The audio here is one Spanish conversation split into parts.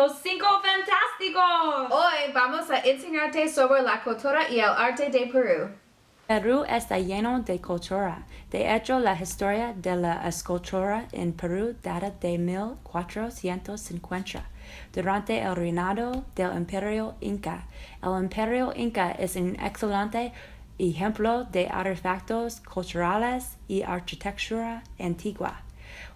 Los Cinco Fantásticos! Hoy vamos a enseñarte sobre la cultura y el arte de Perú. Perú está lleno de cultura. De hecho, la historia de la escultura en Perú data de 1450, durante el reinado del Imperio Inca. El Imperio Inca es un excelente ejemplo de artefactos culturales y arquitectura antigua.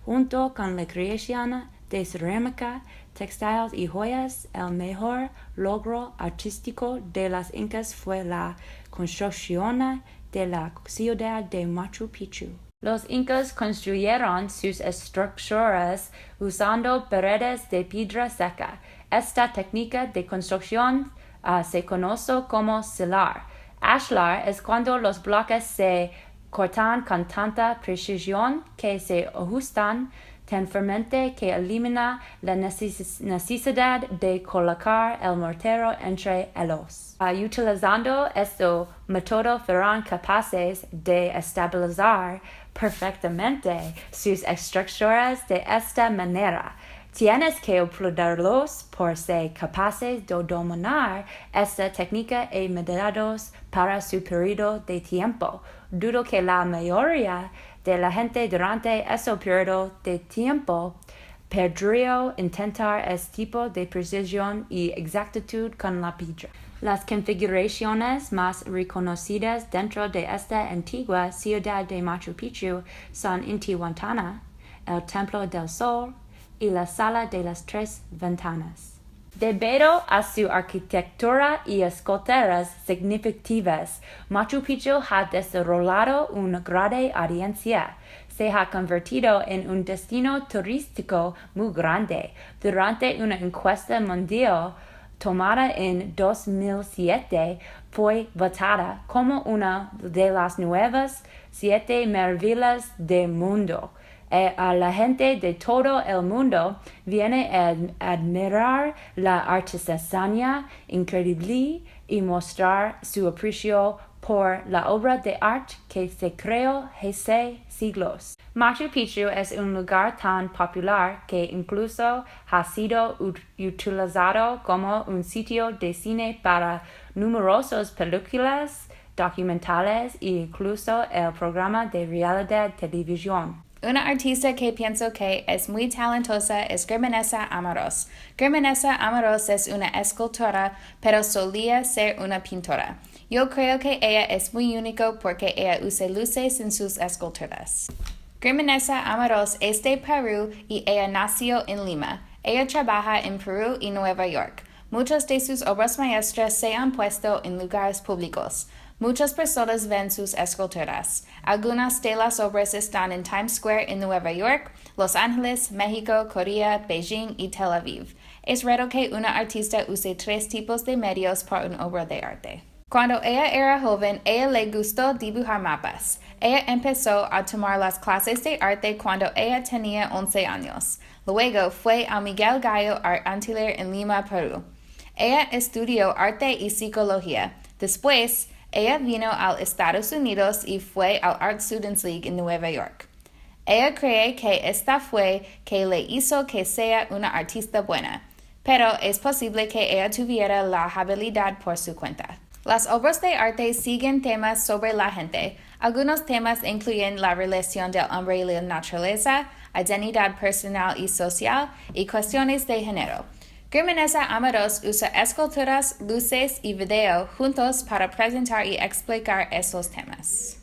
Junto con la creación de cerámica, textiles y joyas, el mejor logro artístico de los incas fue la construcción de la ciudad de Machu Picchu. Los incas construyeron sus estructuras usando paredes de piedra seca. Esta técnica de construcción se conoce como sillar. Ashlar es cuando los bloques se cortan con tanta precisión que se ajustan tan firmemente que elimina la necesidad de colocar el mortero entre ellos. Utilizando este método fueron capaces de estabilizar perfectamente sus estructuras de esta manera. Tienes que aprenderlos por ser capaces de dominar esta técnica en mediados para su periodo de tiempo. Dudo que la mayoría de la gente durante ese periodo de tiempo podría intentar este tipo de precisión y exactitud con la piedra. Las configuraciones más reconocidas dentro de esta antigua ciudad de Machu Picchu son Intihuatana, el Templo del Sol y la Sala de las Tres Ventanas. Debido a su arquitectura y esculturas significativas, Machu Picchu ha desarrollado una gran audiencia. Se ha convertido en un destino turístico muy grande. Durante una encuesta mundial tomada en 2007, fue votada como una de las nuevas 7 maravillas del mundo. A la gente de todo el mundo viene a admirar la artesanía increíble y mostrar su aprecio por la obra de arte que se creó hace siglos. Machu Picchu es un lugar tan popular que incluso ha sido utilizado como un sitio de cine para numerosas películas, documentales e incluso el programa de realidad televisión. Una artista que pienso que es muy talentosa es Germanesa Amaros. Germanesa Amaros es una escultora, pero solía ser una pintora. Yo creo que ella es muy única porque ella usa luces en sus esculturas. Germanesa Amaros es de Perú y ella nació en Lima. Ella trabaja en Perú y Nueva York. Muchas de sus obras maestras se han puesto en lugares públicos. Muchas personas ven sus esculturas. Algunas de las obras están en Times Square en Nueva York, Los Ángeles, México, Corea, Beijing y Tel Aviv. Es raro que una artista use 3 tipos de medios para una obra de arte. Cuando ella era joven, ella le gustó dibujar mapas. Ella empezó a tomar las clases de arte cuando ella tenía 11 años. Luego fue al Miguel Gallo Art Atelier en Lima, Perú. Ella estudió arte y psicología. Después, ella vino a Estados Unidos y fue al Art Students League en Nueva York. Ella cree que esta fue que le hizo que sea una artista buena, pero es posible que ella tuviera la habilidad por su cuenta. Las obras de arte siguen temas sobre la gente. Algunos temas incluyen la relación del hombre y la naturaleza, identidad personal y social, y cuestiones de género. Germanesa Amaros usa esculturas, luces y video juntos para presentar y explicar esos temas.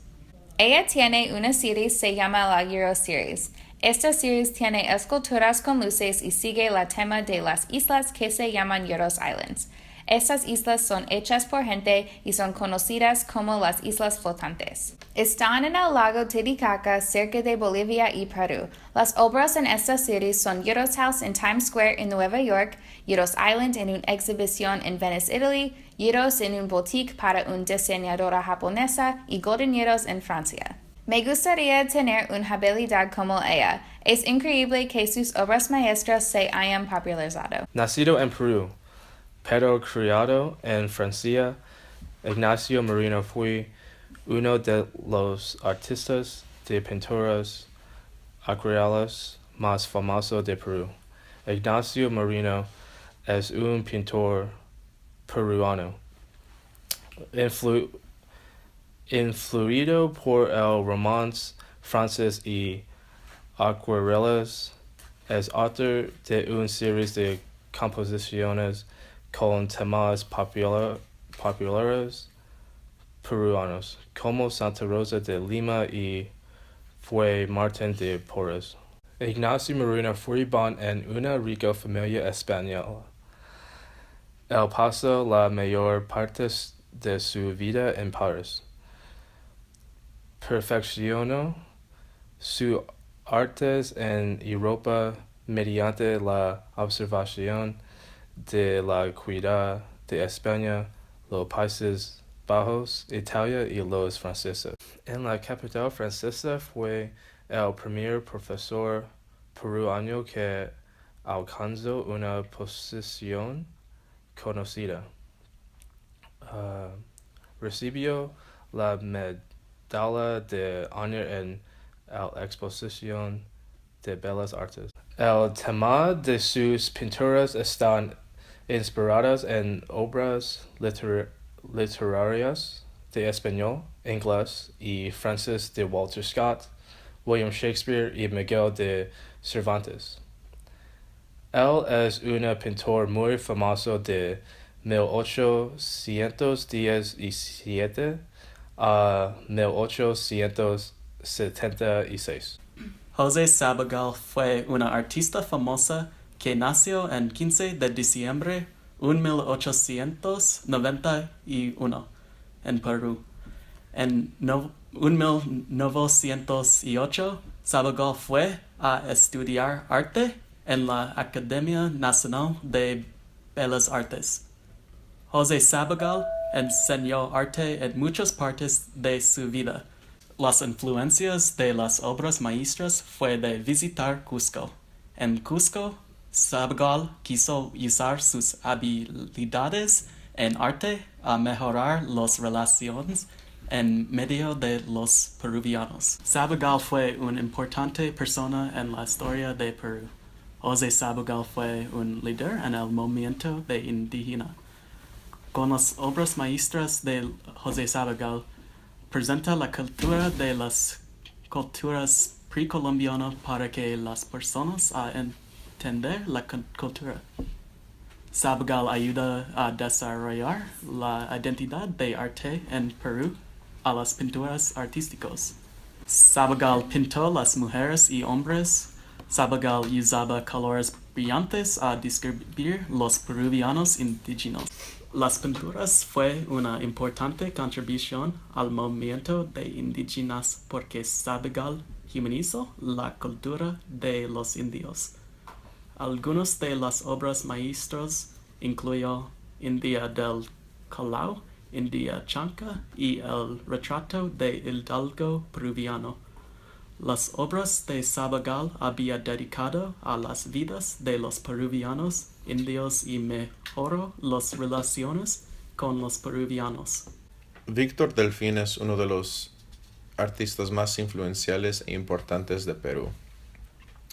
Ella tiene una serie que se llama la Euro Series. Esta serie tiene esculturas con luces y sigue el tema de las islas que se llaman Euros Islands. Estas islas son hechas por gente y son conocidas como las islas flotantes. Están en el lago Titicaca, cerca de Bolivia y Perú. Las obras en esta serie son Euros House en Times Square en Nueva York, Euros Island en una exhibición en Venice, Italy, Euros en un boutique para una diseñadora japonesa y Golden Euros en Francia. Me gustaría tener una habilidad como ella. Es increíble que sus obras maestras se hayan popularizado. Nacido en Perú, pero criado en Francia, Ignacio Merino fue uno de los artistas de pinturas acuarelas más famosos de Perú. Ignacio Merino es un pintor peruano. Influido por el romance francés y acuarelas, es autor de una serie de composiciones con temas populares peruanos, como Santa Rosa de Lima y Fue Martín de Porres. Ignacio Marina fue born en una rica familia española. Él pasó la mayor parte de su vida en París. Perfeccionó sus artes en Europa mediante la observación de la cualidad de España, los Países Bajos, Italia y los franceses. En la capital francesa fue el primer profesor peruano que alcanzó una posición conocida. Recibió la medalla de honor en la exposición de Bellas Artes. El tema de sus pinturas están inspiradas en obras literarias de español, inglés y francés de Walter Scott, William Shakespeare y Miguel de Cervantes. Él es un pintor muy famoso de 1817 a 1876. José Sabogal fue una artista famosa que nació en 15 de diciembre de 1891 en Perú. En 1908, Sabogal fue a estudiar arte en la Academia Nacional de Bellas Artes. José Sabogal enseñó arte en muchas partes de su vida. Las influencias de las obras maestras fue de visitar Cusco. En Cusco, Sabogal quiso usar sus habilidades en arte a mejorar las relaciones en medio de los peruvianos. Sabogal fue una importante persona en la historia de Perú. José Sabogal fue un líder en el movimiento de indígena. Con las obras maestras de José Sabogal, presenta la cultura de las culturas precolombianas para que las personas a entender la cultura. Sabogal ayuda a desarrollar la identidad de arte en Perú a las pinturas artísticas. Sabogal pintó las mujeres y hombres. Sabogal usaba colores brillantes a describir los peruvianos indígenas. Las pinturas fue una importante contribución al movimiento de indígenas porque Sabogal humanizó la cultura de los indios. Algunas de las obras maestras incluyó India del Callao, India Chanca y el retrato de hidalgo peruviano. Las obras de Sabogal había dedicado a las vidas de los peruvianos indios y mejoró las relaciones con los peruvianos. Víctor Delfín es uno de los artistas más influenciales e importantes de Perú.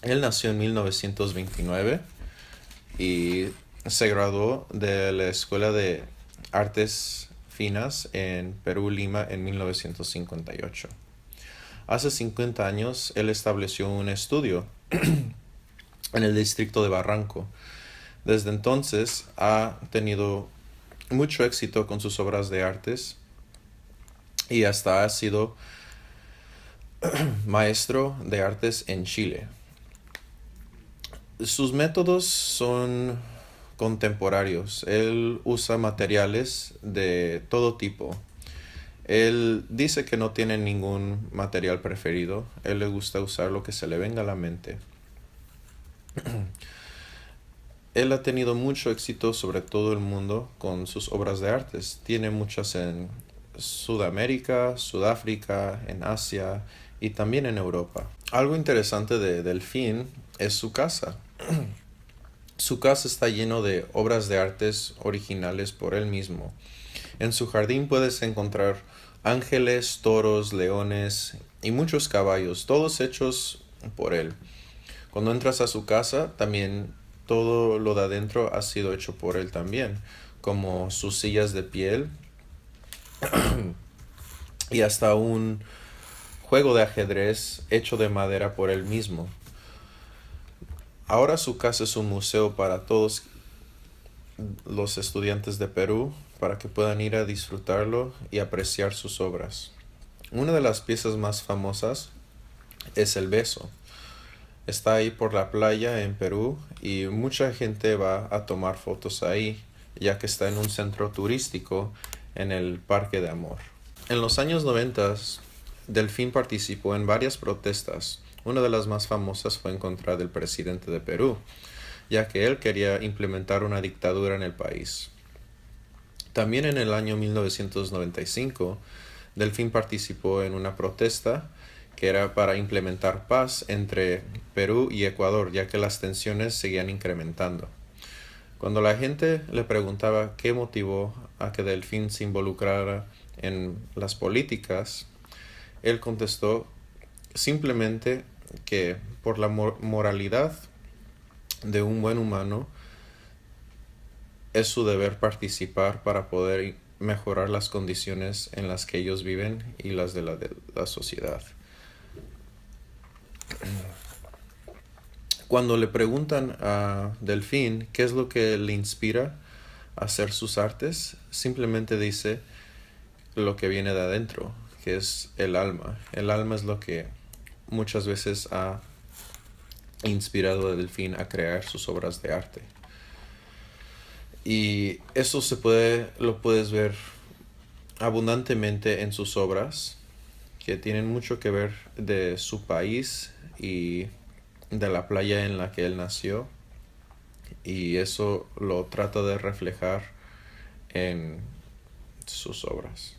Él nació en 1929 y se graduó de la Escuela de Artes Finas en Perú, Lima, en 1958. Hace 50 años, él estableció un estudio en el distrito de Barranco. Desde entonces, ha tenido mucho éxito con sus obras de artes y hasta ha sido maestro de artes en Chile. Sus métodos son contemporáneos. Él usa materiales de todo tipo. Él dice que no tiene ningún material preferido. Él le gusta usar lo que se le venga a la mente. Él ha tenido mucho éxito sobre todo el mundo con sus obras de artes. Tiene muchas en Sudamérica, Sudáfrica, en Asia y también en Europa. Algo interesante de Delfín es su casa. Su casa está lleno de obras de artes originales por él mismo. En su jardín puedes encontrar ángeles, toros, leones y muchos caballos, todos hechos por él. Cuando entras a su casa, también todo lo de adentro ha sido hecho por él también, como sus sillas de piel y hasta un juego de ajedrez hecho de madera por él mismo. Ahora su casa es un museo para todos los estudiantes de Perú, para que puedan ir a disfrutarlo y apreciar sus obras. Una de las piezas más famosas es el beso. Está ahí por la playa en Perú y mucha gente va a tomar fotos ahí, ya que está en un centro turístico en el Parque de Amor. En los años 90, Delfín participó en varias protestas. Una de las más famosas fue en contra del presidente de Perú, ya que él quería implementar una dictadura en el país. También en el año 1995, Delfín participó en una protesta que era para implementar paz entre Perú y Ecuador, ya que las tensiones seguían incrementando. Cuando la gente le preguntaba qué motivó a que Delfín se involucrara en las políticas, él contestó simplemente que por la moralidad de un buen humano es su deber participar para poder mejorar las condiciones en las que ellos viven y las de la sociedad. Cuando le preguntan a Delfín qué es lo que le inspira a hacer sus artes, simplemente dice lo que viene de adentro, que es el alma. El alma es lo que muchas veces ha inspirado a Delfín a crear sus obras de arte. Y eso lo puedes ver abundantemente en sus obras, que tienen mucho que ver de su país y de la playa en la que él nació, y eso lo trata de reflejar en sus obras.